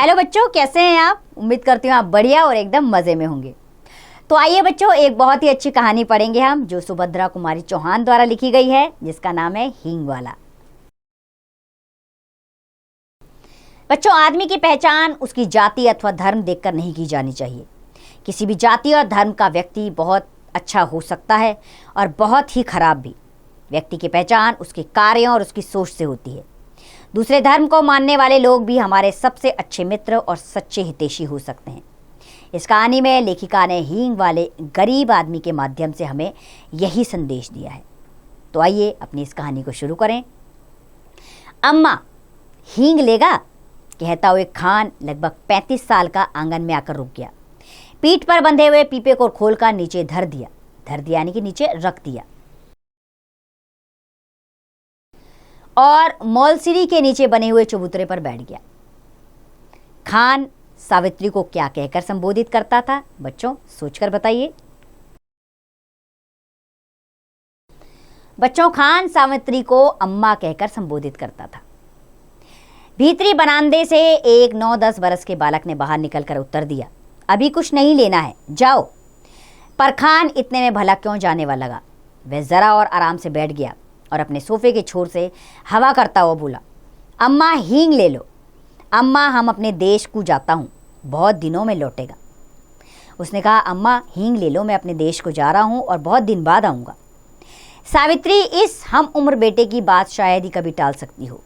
Hello बच्चों, कैसे हैं आप? उम्मीद करती हूँ आप बढ़िया और एकदम मज़े में होंगे। तो आइए बच्चों, एक बहुत ही अच्छी कहानी पढ़ेंगे हम, जो सुभद्रा कुमारी चौहान द्वारा लिखी गई है, जिसका नाम है हींग वाला। बच्चों, आदमी की पहचान उसकी जाति अथवा धर्म देखकर नहीं की जानी चाहिए। किसी भी जाति और धर्म का व्यक्ति बहुत अच्छा हो सकता है और बहुत ही खराब भी। व्यक्ति की पहचान उसके कार्यों और उसकी सोच से होती है। दूसरे धर्म को मानने वाले लोग भी हमारे सबसे अच्छे मित्र और सच्चे हितैषी हो सकते हैं। इस कहानी में लेखिका ने हींग वाले गरीब आदमी के माध्यम से हमें यही संदेश दिया है। तो आइए अपनी इस कहानी को शुरू करें। अम्मा, हींग लेगा? कहता हुए खान लगभग 35 साल का आंगन में आकर रुक गया। पीठ पर बंधे हुए पीपे को खोलकर नीचे धर दिया यानी कि नीचे रख दिया और मौलसिरी के नीचे बने हुए चबूतरे पर बैठ गया। खान सावित्री को क्या कहकर संबोधित करता था? बच्चों, सोचकर बताइए। बच्चों, खान सावित्री को अम्मा कहकर संबोधित करता था। भीतरी बरामदे से एक 9-10 बरस के बालक ने बाहर निकलकर उत्तर दिया, अभी कुछ नहीं लेना है, जाओ। पर खान इतने में भला क्यों जाने वाला लगा। वह जरा और आराम से बैठ गया और अपने सोफे के छोर से हवा करता हुआ बोला, अम्मा हींग ले लो। अम्मा, हम अपने देश को जाता हूँ, बहुत दिनों में लौटेगा। उसने कहा, अम्मा हींग ले लो, मैं अपने देश को जा रहा हूँ और बहुत दिन बाद आऊँगा। सावित्री इस हम उम्र बेटे की बात शायद ही कभी टाल सकती हो।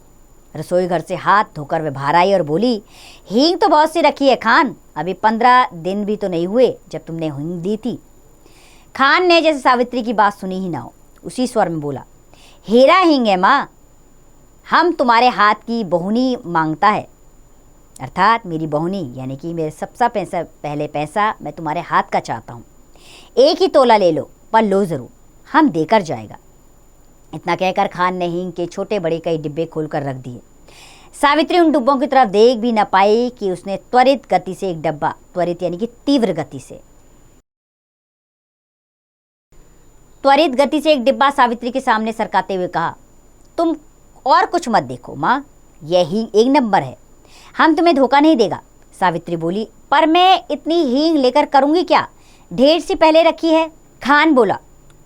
रसोई घर से हाथ धोकर वह बाहर आई और बोली, हींग तो बहुत सी रखी है खान, अभी 15 दिन भी तो नहीं हुए जब तुमने हींग दी थी। खान ने जैसे सावित्री की बात सुनी ही ना हो, उसी स्वर में बोला, हीरा हींग है माँ, हम तुम्हारे हाथ की बहुनी मांगता है। अर्थात मेरी बहुनी यानी कि मेरे सबसे पहले पैसा मैं तुम्हारे हाथ का चाहता हूँ। एक ही तोला ले लो, पर लो ज़रूर, हम देकर जाएगा। इतना कहकर खान ने हींग के छोटे बड़े कई डिब्बे खोलकर रख दिए। सावित्री उन डिब्बों की तरफ देख भी न पाई कि उसने त्वरित गति से एक डब्बा, त्वरित यानी कि तीव्र गति से एक डिब्बा सावित्री के सामने सरकाते हुए कहा, तुम और कुछ मत देखो माँ, यह हींग एक नंबर है, हम तुम्हें धोखा नहीं देगा। सावित्री बोली, पर मैं इतनी हींग लेकर करूंगी क्या, ढेर सी पहले रखी है। खान बोला,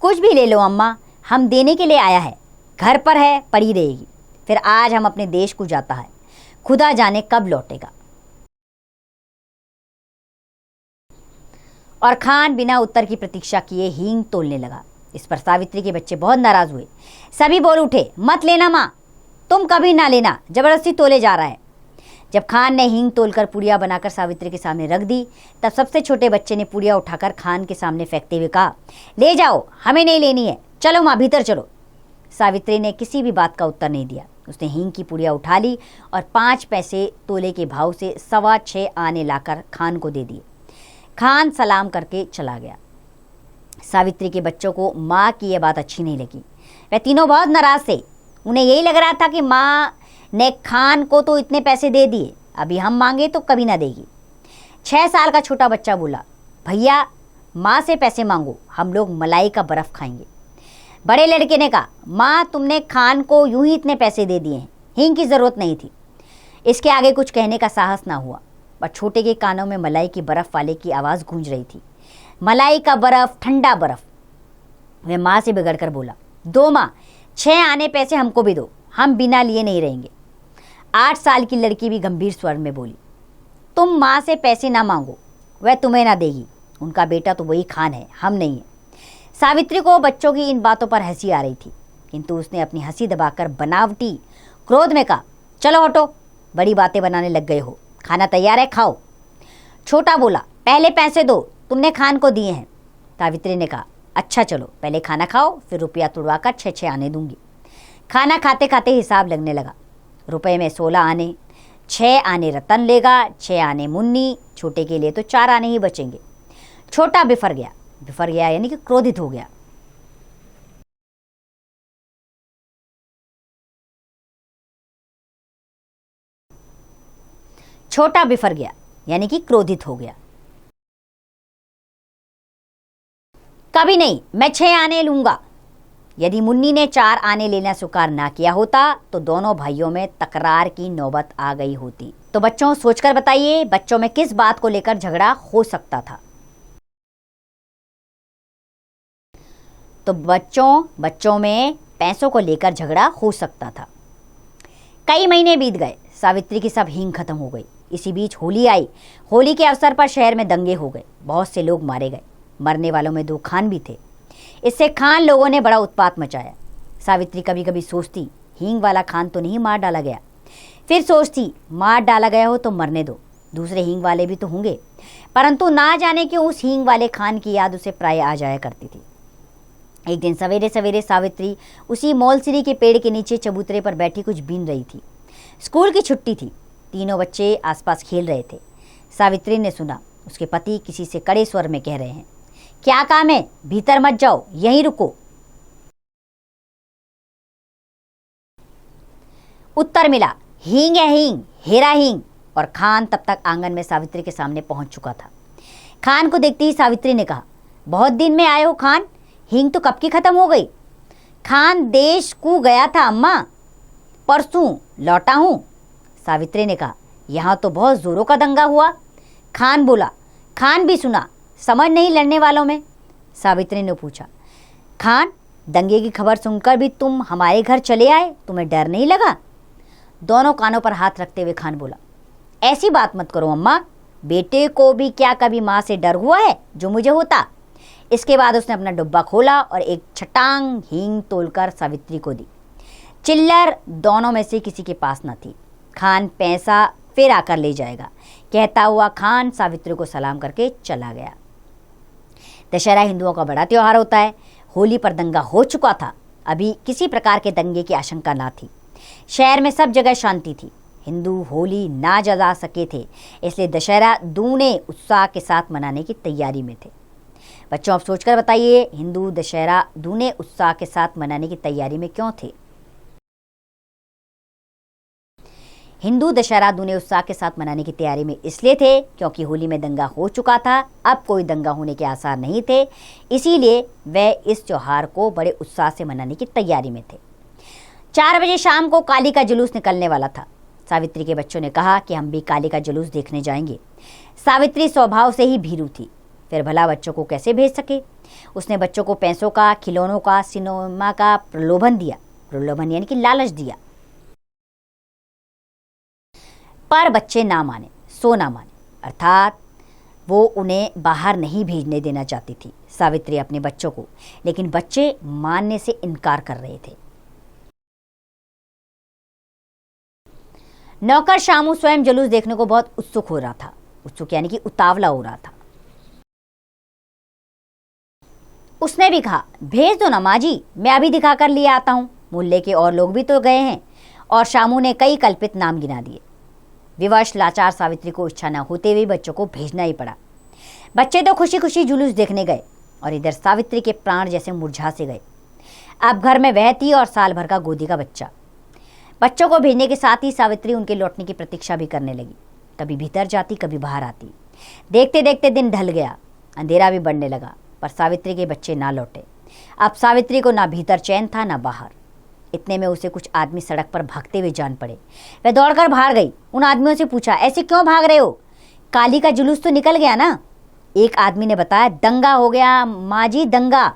कुछ भी ले लो अम्मा, हम देने के लिए आया है, घर पर है, पड़ी रहेगी। फिर आज हम अपने देश को जाता है, खुदा जाने कब लौटेगा। और खान बिना उत्तर की प्रतीक्षा किए हींग तोलने लगा। इस पर सावित्री के बच्चे बहुत नाराज हुए। सभी बोल उठे, मत लेना माँ, तुम कभी ना लेना, जबरदस्ती तोले जा रहा है। जब खान ने हींग तोलकर पुड़िया बनाकर सावित्री के सामने रख दी, तब सबसे छोटे बच्चे ने पुड़िया उठाकर खान के सामने फेंकते हुए कहा, ले जाओ, हमें नहीं लेनी है, चलो माँ भीतर चलो। सावित्री ने किसी भी बात का उत्तर नहीं दिया। उसने हींग की पुड़िया उठा ली और 5 पैसे तोले के भाव से 6.25 आने लाकर खान को दे दिए। खान सलाम करके चला गया। सावित्री के बच्चों को माँ की यह बात अच्छी नहीं लगी। वे तीनों बहुत नाराज थे। उन्हें यही लग रहा था कि माँ ने खान को तो इतने पैसे दे दिए, अभी हम मांगे तो कभी ना देगी। 6 साल का छोटा बच्चा बोला, भैया माँ से पैसे मांगो, हम लोग मलाई का बर्फ़ खाएंगे। बड़े लड़के ने कहा, माँ तुमने खान को यूं ही इतने पैसे दे दिए हैं, हींग की ज़रूरत नहीं थी। इसके आगे कुछ कहने का साहस ना हुआ, पर छोटे के कानों में मलाई की बर्फ़ वाले की आवाज़ गूंज रही थी, मलाई का बर्फ़, ठंडा बर्फ़। वह माँ से बिगड़ कर बोला, दो माँ, 6 आने पैसे हमको भी दो, हम बिना लिए नहीं रहेंगे। 8 साल की लड़की भी गंभीर स्वर में बोली, तुम माँ से पैसे ना मांगो, वह तुम्हें ना देगी, उनका बेटा तो वही खान है, हम नहीं है। सावित्री को बच्चों की इन बातों पर हंसी आ रही थी, किंतु उसने अपनी हंसी दबाकर बनावटी क्रोध में कहा, चलो हटो, बड़ी बातें बनाने लग गए हो, खाना तैयार है, खाओ। छोटा बोला, पहले पैसे दो, तुमने खान को दिए हैं। सावित्री ने कहा, अच्छा चलो, पहले खाना खाओ, फिर रुपया तुड़वा कर 6 आने दूंगी। खाना खाते खाते हिसाब लगने लगा। रुपए में 16 आने, 6 आने रतन लेगा, 6 आने मुन्नी, छोटे के लिए तो 4 आने ही बचेंगे। छोटा बिफर गया यानी कि क्रोधित हो गया। छोटा बिफर गया यानी कि क्रोधित हो गया। कभी नहीं, मैं 6 आने लूंगा। यदि मुन्नी ने 4 आने लेना स्वीकार ना किया होता तो दोनों भाइयों में तकरार की नौबत आ गई होती। तो बच्चों सोचकर बताइए, बच्चों में किस बात को लेकर झगड़ा हो सकता था? तो बच्चों में पैसों को लेकर झगड़ा हो सकता था। कई महीने बीत गए, सावित्री की सब हींग खत्म हो गई। इसी बीच होली आई। होली के अवसर पर शहर में दंगे हो गए, बहुत से लोग मारे गए। मरने वालों में 2 खान भी थे। इससे खान लोगों ने बड़ा उत्पात मचाया। सावित्री कभी कभी सोचती, हींग वाला खान तो नहीं मार डाला गया। फिर सोचती, मार डाला गया हो तो मरने दो, दूसरे हींग वाले भी तो होंगे। परंतु ना जाने क्यों उस हींग वाले खान की याद उसे प्राय आ जाया करती थी। एक दिन सवेरे सवेरे सावित्री उसी मौलसिरी के पेड़ के नीचे चबूतरे पर बैठी कुछ बीन रही थी। स्कूल की छुट्टी थी। तीनों बच्चे आसपास खेल रहे थे। सावित्री ने सुना, उसके पति किसी से कड़े स्वर में कह रहे हैं, क्या काम है, भीतर मत जाओ, यहीं रुको। उत्तर मिला, हींग है हींग, हेरा हींग। और खान तब तक आंगन में सावित्री के सामने पहुंच चुका था। खान को देखते ही सावित्री ने कहा, बहुत दिन में आए हो खान, हींग तो कब की खत्म हो गई। खान देश को गया था अम्मा, परसों लौटा हूं। सावित्री ने कहा, यहाँ तो बहुत जोरों का दंगा हुआ। खान बोला, खान भी सुना, समझ नहीं लड़ने वालों में। सावित्री ने पूछा, खान दंगे की खबर सुनकर भी तुम हमारे घर चले आए, तुम्हें डर नहीं लगा? दोनों कानों पर हाथ रखते हुए खान बोला, ऐसी बात मत करो अम्मा, बेटे को भी क्या कभी माँ से डर हुआ है जो मुझे होता। इसके बाद उसने अपना डब्बा खोला और एक छटांग हींग तोलकर सावित्री को दी। चिल्लर दोनों में से किसी के पास न थी। खान पैसा फिर आकर ले जाएगा, कहता हुआ खान सावित्री को सलाम करके चला गया। दशहरा हिंदुओं का बड़ा त्योहार होता है। होली पर दंगा हो चुका था, अभी किसी प्रकार के दंगे की आशंका ना थी। शहर में सब जगह शांति थी। हिंदू होली ना जला सके थे, इसलिए दशहरा दूने उत्साह के साथ मनाने की तैयारी में थे। बच्चों आप सोचकर बताइए, हिंदू दशहरा दूने उत्साह के साथ मनाने की तैयारी में क्यों थे? हिंदू दशहरा दूने उत्साह के साथ मनाने की तैयारी में इसलिए थे क्योंकि होली में दंगा हो चुका था, अब कोई दंगा होने के आसार नहीं थे, इसीलिए वे इस त्योहार को बड़े उत्साह से मनाने की तैयारी में थे। 4 बजे शाम को काली का जुलूस निकलने वाला था। सावित्री के बच्चों ने कहा कि हम भी काली का जुलूस देखने जाएंगे। सावित्री स्वभाव से ही भीरू थी, फिर भला बच्चों को कैसे भेज सके। उसने बच्चों को पैसों का, खिलौनों का, सिनेमा का प्रलोभन दिया। प्रलोभन यानी कि लालच दिया, पर बच्चे ना माने सो ना माने, अर्थात वो उन्हें बाहर नहीं भेजने देना चाहती थी सावित्री अपने बच्चों को, लेकिन बच्चे मानने से इनकार कर रहे थे। नौकर शामू स्वयं जुलूस देखने को बहुत उत्सुक हो रहा था। उत्सुक यानी कि उतावला हो रहा था। उसने भी कहा, भेज दो ना माँ जी, मैं अभी दिखा कर लिए आता हूँ। मोहल्ले के और लोग भी तो गए हैं। और शामू ने कई कल्पित नाम गिना दिए। विवश लाचार सावित्री को इच्छा न होते हुए बच्चों को भेजना ही पड़ा। बच्चे तो खुशी खुशी जुलूस देखने गए और इधर सावित्री के प्राण जैसे मुरझा से गए। अब घर में वह थी और साल भर का गोदी का बच्चा। बच्चों को भेजने के साथ ही सावित्री उनके लौटने की प्रतीक्षा भी करने लगी। कभी भीतर जाती, कभी बाहर आती। देखते देखते दिन ढल गया, अंधेरा भी बढ़ने लगा, पर सावित्री के बच्चे ना लौटे। अब सावित्री को ना भीतर चैन था ना बाहर। इतने में उसे कुछ आदमी सड़क पर भागते हुए जान पड़े। वह दौड़कर बाहर गई। उन आदमियों से पूछा, ऐसे क्यों भाग रहे हो? काली का जुलूस तो निकल गया ना? एक आदमी ने बताया, दंगा हो गया माँ जी, दंगा,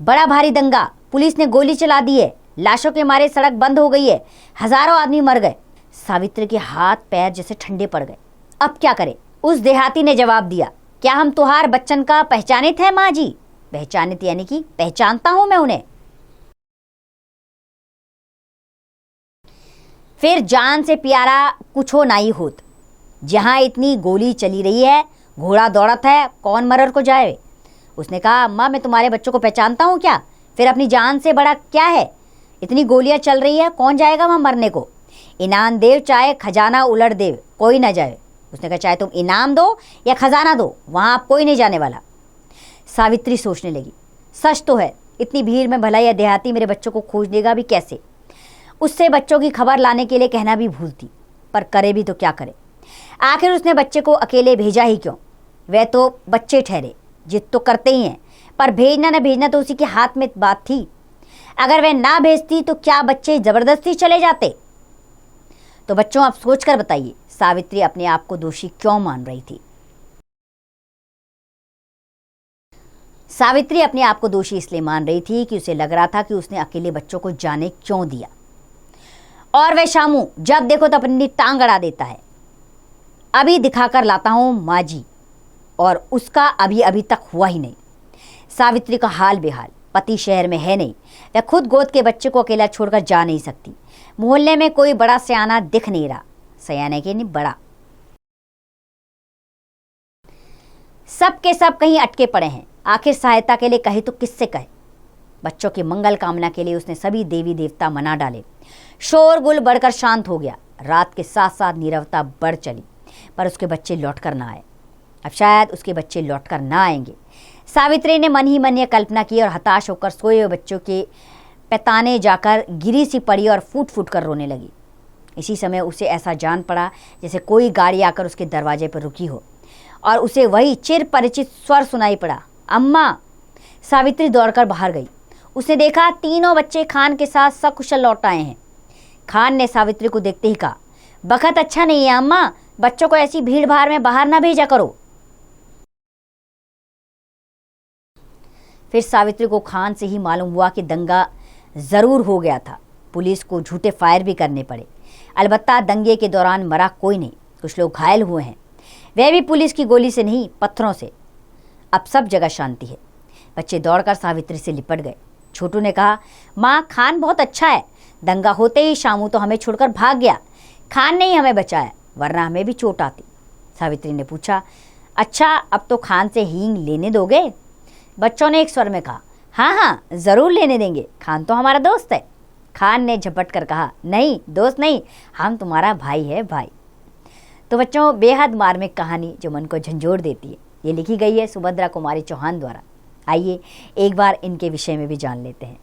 बड़ा भारी दंगा। पुलिस ने गोली चला दी है, लाशों के मारे सड़क बंद हो गई है, हजारों आदमी मर गए। सावित्री के हाथ पैर जैसे ठंडे पड़ गए। अब क्या करे? उस देहाती ने जवाब दिया, क्या हम तुहार बच्चन का पहचानित है माँ जी? पहचानित यानी कि पहचानता हूं मैं उन्हें। फिर जान से प्यारा कुछ हो नाई होत। जहां इतनी गोली चली रही है, घोड़ा दौड़त है, कौन मरर को जाए? उसने कहा, अम्मा मैं तुम्हारे बच्चों को पहचानता हूं क्या? फिर अपनी जान से बड़ा क्या है? इतनी गोलियां चल रही है, कौन जाएगा वहां मरने को? इनाम देव चाहे खजाना उलट देव, कोई ना जाए। उसने कहा, चाहे तुम इनाम दो या खजाना दो, वहां आप कोई नहीं जाने वाला। सावित्री सोचने लगी, सच तो है, इतनी भीड़ में भला यह देहाती मेरे बच्चों को खोज लेगा भी कैसे? उससे बच्चों की खबर लाने के लिए कहना भी भूल थी, पर करे भी तो क्या करे? आखिर उसने बच्चे को अकेले भेजा ही क्यों? वह तो बच्चे ठहरे, जिद तो करते ही हैं, पर भेजना न भेजना तो उसी के हाथ में बात थी। अगर वह ना भेजती तो क्या बच्चे जबरदस्ती चले जाते? तो बच्चों, आप सोचकर बताइए, सावित्री अपने आप को दोषी क्यों मान रही थी? सावित्री अपने आप को दोषी इसलिए मान रही थी कि उसे लग रहा था कि उसने अकेले बच्चों को जाने क्यों दिया, और वह शामू जब देखो तो अपनी टांग अड़ा देता है। अभी दिखाकर लाता हूं माँ जी, और उसका अभी अभी तक हुआ ही नहीं। सावित्री का हाल बेहाल, पति शहर में है नहीं, वह खुद गोद के बच्चे को अकेला छोड़कर जा नहीं सकती। मोहल्ले में कोई बड़ा सयाना दिख नहीं रहा, सयाने के नहीं बड़ा, सब के सब कहीं अटके पड़े हैं। आखिर सहायता के लिए कहे तो किससे कहे? बच्चों की मंगल कामना के लिए उसने सभी देवी देवता मना डाले। शोरगुल बढ़कर शांत हो गया। रात के साथ साथ नीरवता बढ़ चली, पर उसके बच्चे लौट कर ना आए। अब शायद उसके बच्चे लौट कर ना आएंगे। सावित्री ने मन ही मन यह कल्पना की और हताश होकर सोए हुए बच्चों के पैताने जाकर गिरी सी पड़ी और फूट फूट कर रोने लगी। इसी समय उसे ऐसा जान पड़ा जैसे कोई गाड़ी आकर उसके दरवाजे पर रुकी हो, और उसे वही चिर परिचित स्वर सुनाई पड़ा, अम्मा। सावित्री दौड़कर बाहर गई। उसने देखा तीनों बच्चे खान के साथ सकुशल लौट आए हैं। खान ने सावित्री को देखते ही कहा, बखत अच्छा नहीं है अम्मा, बच्चों को ऐसी भीड़ भाड़ में बाहर ना भेजा करो। फिर सावित्री को खान से ही मालूम हुआ कि दंगा जरूर हो गया था। पुलिस को झूठे फायर भी करने पड़े। अलबत्ता दंगे के दौरान मरा कोई नहीं, कुछ लोग घायल हुए हैं, वह भी पुलिस की गोली से नहीं, पत्थरों से। अब सब जगह शांति है। बच्चे दौड़कर सावित्री से लिपट गए। छोटू ने कहा, माँ, खान बहुत अच्छा है। दंगा होते ही शामू तो हमें छोड़कर भाग गया। खान ने ही हमें बचाया, वरना हमें भी चोट आती। सावित्री ने पूछा, अच्छा, अब तो खान से हींग लेने दोगे? बच्चों ने एक स्वर में कहा, हाँ हाँ, जरूर लेने देंगे, खान तो हमारा दोस्त है। खान ने झपट कर कहा, नहीं दोस्त नहीं, हम तुम्हारा भाई है, भाई। तो बच्चों, बेहद मार्मिक कहानी जो मन को झंझोड़ देती है, ये लिखी गई है सुभद्रा कुमारी चौहान द्वारा। आइए एक बार इनके विषय में भी जान लेते हैं।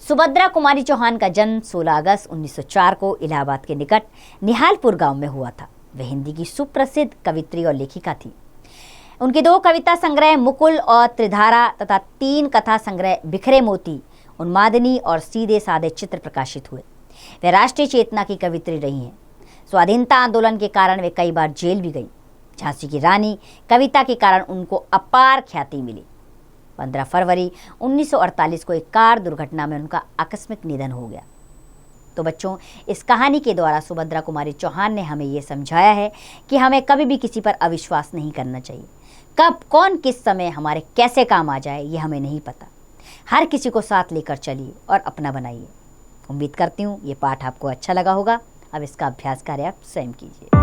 सुभद्रा कुमारी चौहान का जन्म 16 अगस्त 1904 को इलाहाबाद के निकट निहालपुर गांव में हुआ था। वह हिंदी की सुप्रसिद्ध कवित्री और लेखिका थी। उनके 2 कविता संग्रह मुकुल और त्रिधारा तथा 3 कथा संग्रह बिखरे मोती, उन्मादिनी और सीधे साधे चित्र प्रकाशित हुए। वे राष्ट्रीय चेतना की कवित्री रही हैं। स्वाधीनता आंदोलन के कारण वे कई बार जेल भी गई। झांसी की रानी कविता के कारण उनको अपार ख्याति मिली। 15 फरवरी 1948 को एक कार दुर्घटना में उनका आकस्मिक निधन हो गया। तो बच्चों, इस कहानी के द्वारा सुभद्रा कुमारी चौहान ने हमें ये समझाया है कि हमें कभी भी किसी पर अविश्वास नहीं करना चाहिए। कब कौन किस समय हमारे कैसे काम आ जाए ये हमें नहीं पता। हर किसी को साथ लेकर चलिए और अपना बनाइए। उम्मीद करती हूँ ये पाठ आपको अच्छा लगा होगा। अब इसका अभ्यास कार्य आप स्वयं कीजिए।